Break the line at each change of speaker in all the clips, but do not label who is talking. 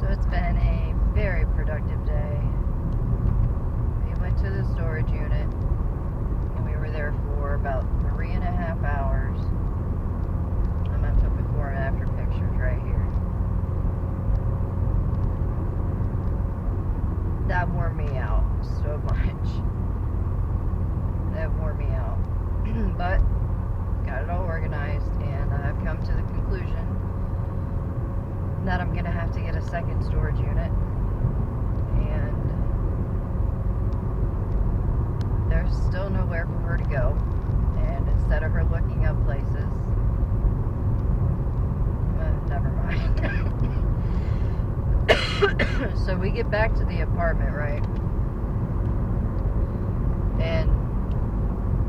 So it's been a very productive day. We went to the storage unit and we were there for about 3.5 hours. I'm going to put before and after pictures right here. That wore me out so much. That wore me out. But got it all organized, and I've come to the conclusion that I'm going to have to get a second storage unit. And there's still nowhere for her to go. And instead of her looking up places, never mind. So we get back to the apartment, right? And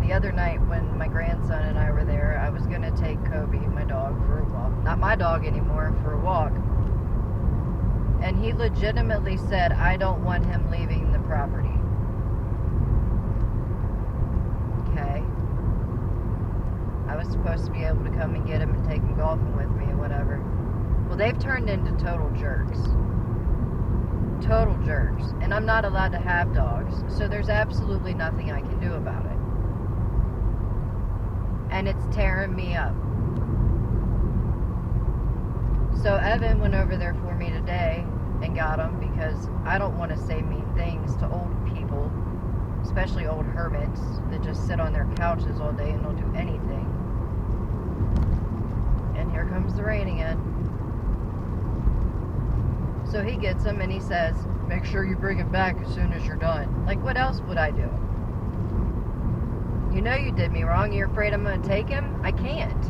the other night when my grandson and I were there, I was going to take Kobe, my dog, for a walk. Not my dog anymore, for a walk. And he legitimately said, I don't want him leaving the property. Okay. I was supposed to be able to come and get him and take him golfing with me and whatever. Well, they've turned into total jerks. Total jerks. And I'm not allowed to have dogs, so there's absolutely nothing I can do about it. And it's tearing me up. So Evan went over there for me today and got him, because I don't want to say mean things to old people, especially old hermits that just sit on their couches all day and don't do anything. And here comes the rain again. So he gets him and he says, make sure you bring him back as soon as you're done. Like, what else would I do? You know you did me wrong. You're afraid I'm going to take him? I can't.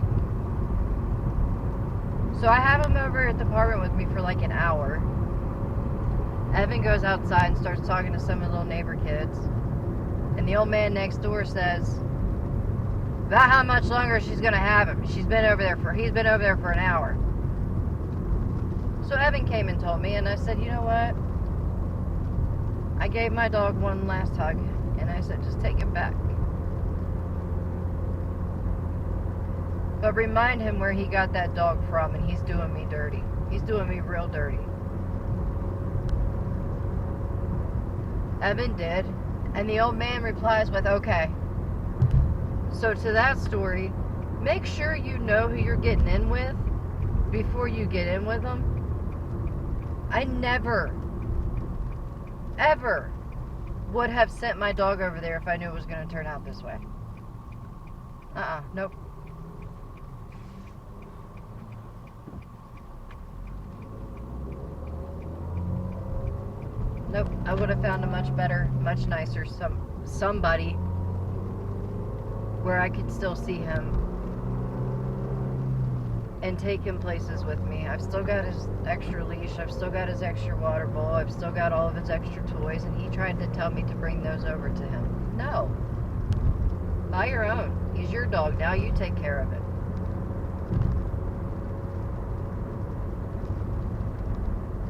So I have him over at the apartment with me for like an hour. Evan goes outside and starts talking to some of the little neighbor kids. And the old man next door says about how much longer she's going to have him. He's been over there for an hour. So Evan came and told me, and I said, you know what? I gave my dog one last hug, and I said, just take him back. But remind him where he got that dog from, and he's doing me dirty. He's doing me real dirty. Evan did, and the old man replies with, okay. So to that story, make sure you know who you're getting in with before you get in with them. I never, ever would have sent my dog over there if I knew it was going to turn out this way. Nope. Nope, I would have found a much better, much nicer somebody where I could still see him and take him places with me. I've still got his extra leash, I've still got his extra water bowl, I've still got all of his extra toys, and he tried to tell me to bring those over to him. No. Buy your own. He's your dog, now you take care of it.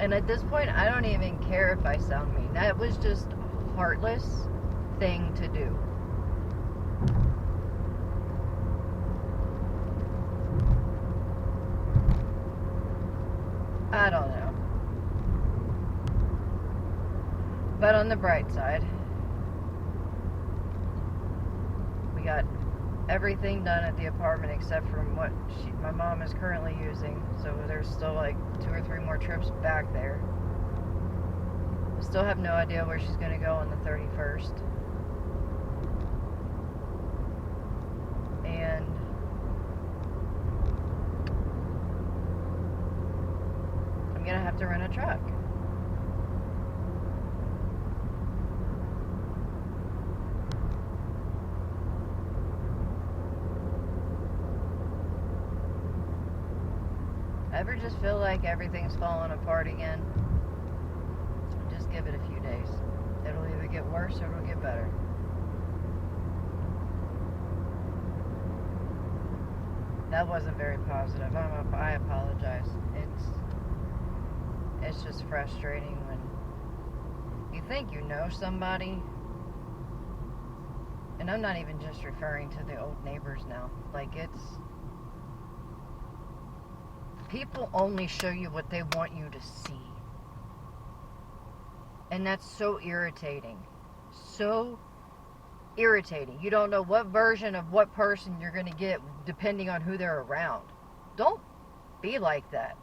And at this point, I don't even care if I sound mean. That was just a heartless thing to do. I don't know. But on the bright side, we got everything done at the apartment except from what my mom is currently using. So there's still like 2 or 3 more trips back there. I still have no idea where she's going to go on the 31st. And I'm going to have to rent a truck. Ever just feel like everything's falling apart again? Just give it a few days. It'll either get worse or it'll get better. That wasn't very positive. I apologize. It's just frustrating when you think you know somebody, and I'm not even just referring to the old neighbors now. Like, it's people only show you what they want you to see. And that's so irritating. So irritating. You don't know what version of what person you're going to get depending on who they're around. Don't be like that.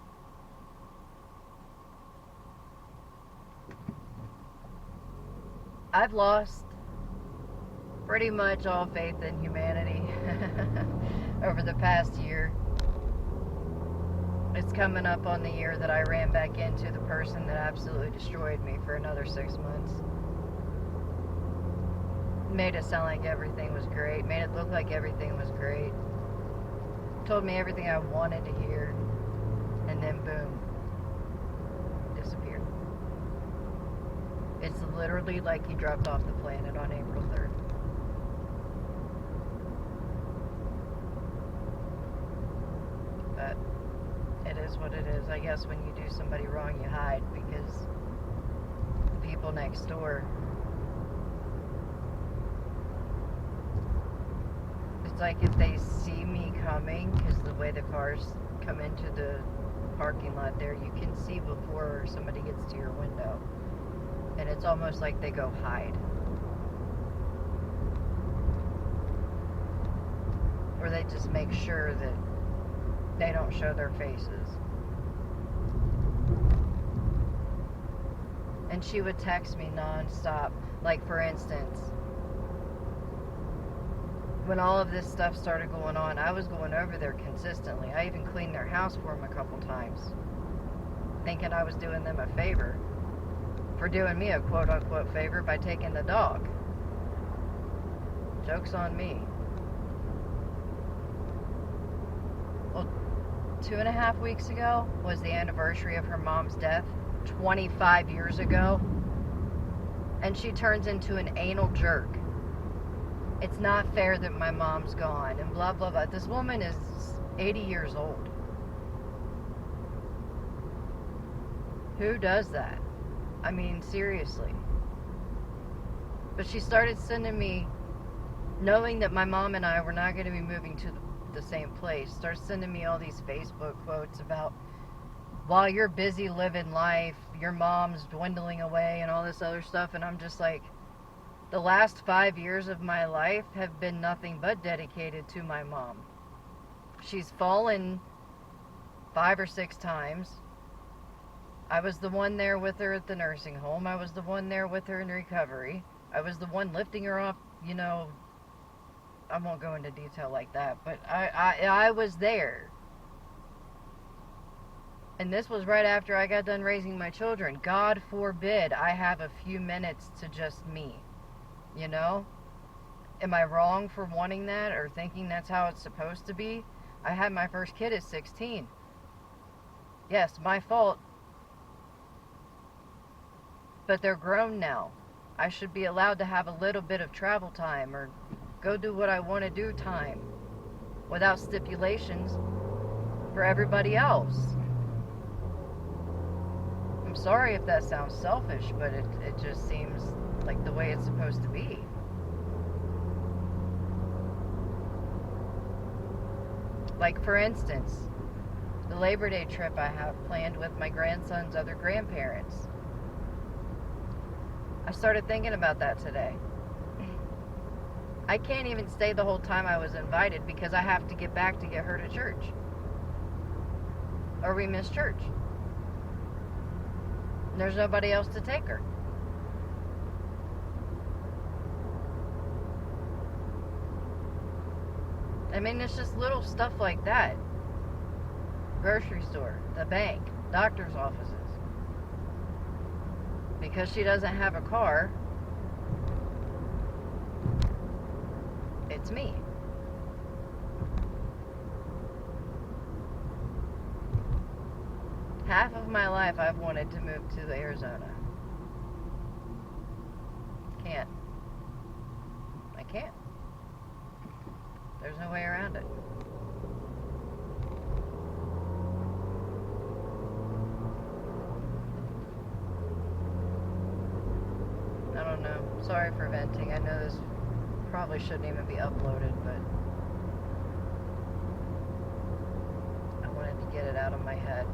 I've lost pretty much all faith in humanity over the past year. It's coming up on the year that I ran back into the person that absolutely destroyed me for another 6 months. Made it sound like everything was great, made it look like everything was great, told me everything I wanted to hear, and then boom, disappeared. It's literally like he dropped off the planet on April 3rd. But it is what it is. I guess when you do somebody wrong, you hide, because the people next door, it's like if they see me coming, because the way the cars come into the parking lot there, you can see before somebody gets to your window. And it's almost like they go hide. Or they just make sure that they don't show their faces. And she would text me nonstop. Like, for instance, when all of this stuff started going on, I was going over there consistently. I even cleaned their house for them a couple times, thinking I was doing them a favor for doing me a quote-unquote favor by taking the dog. Joke's on me. Well, 2.5 weeks ago was the anniversary of her mom's death, 25 years ago, and she turns into an anal jerk. It's not fair that my mom's gone, and blah, blah, blah. This woman is 80 years old. Who does that? I mean, seriously. But she started sending me, knowing that my mom and I were not going to be moving to the same place, started sending me all these Facebook quotes about, while you're busy living life, your mom's dwindling away and all this other stuff. And I'm just like, the last 5 years of my life have been nothing but dedicated to my mom. She's fallen 5 or 6 times. I was the one there with her at the nursing home. I was the one there with her in recovery. I was the one lifting her up, I won't go into detail like that, but I was there. And this was right after I got done raising my children. God forbid I have a few minutes to just me. Am I wrong for wanting that or thinking that's how it's supposed to be? I had my first kid at 16. Yes, my fault. But they're grown now. I should be allowed to have a little bit of travel time or go do what I want to do time without stipulations for everybody else. I'm sorry if that sounds selfish, but it just seems like the way it's supposed to be. Like, for instance, the Labor Day trip I have planned with my grandson's other grandparents. I started thinking about that today. I can't even stay the whole time I was invited because I have to get back to get her to church. Or we miss church. There's nobody else to take her. I mean, it's just little stuff like that. Grocery store, the bank, doctor's offices. Because she doesn't have a car, it's me. Half of my life I've wanted to move to Arizona. Can't. I can't. There's no way around it. I don't know. Sorry for venting. I know this probably shouldn't even be uploaded, but I wanted to get it out of my head.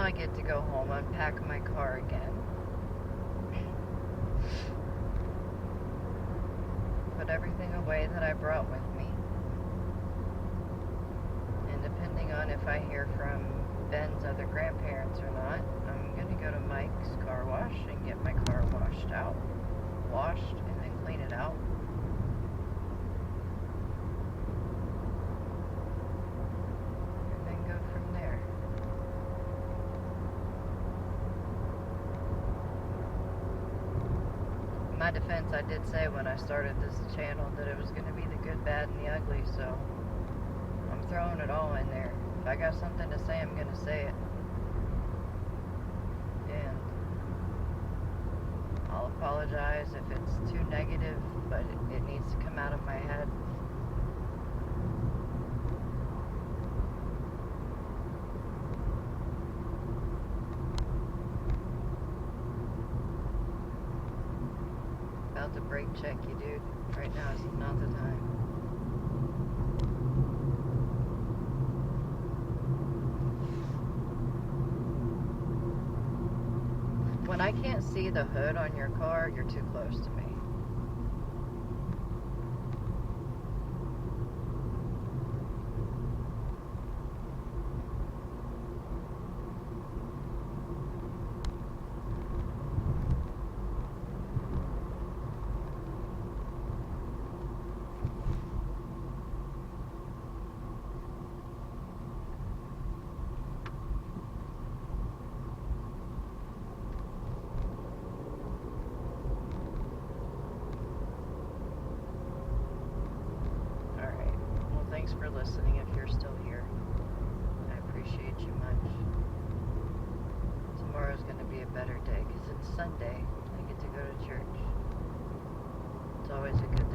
I get to go home, unpack my car again. Put everything away that I brought with me. And depending on if I hear from Ben's other grandparents or not, I'm going to go to Mike's car wash and get my car washed, and then clean it out. And then go from there. In my defense, I did say when I started this channel that it was going to be the good, bad, and the ugly, so I'm throwing it all in there. If I got something to say, I'm going to say it. And I'll apologize if it's too negative, but it needs to come out of my head. About to brake check you, dude. Right now is not the time. When I can't see the hood on your car, you're too close to me. Thanks for listening if you're still here. I appreciate you much. Tomorrow's going to be a better day because it's Sunday. I get to go to church. It's always a good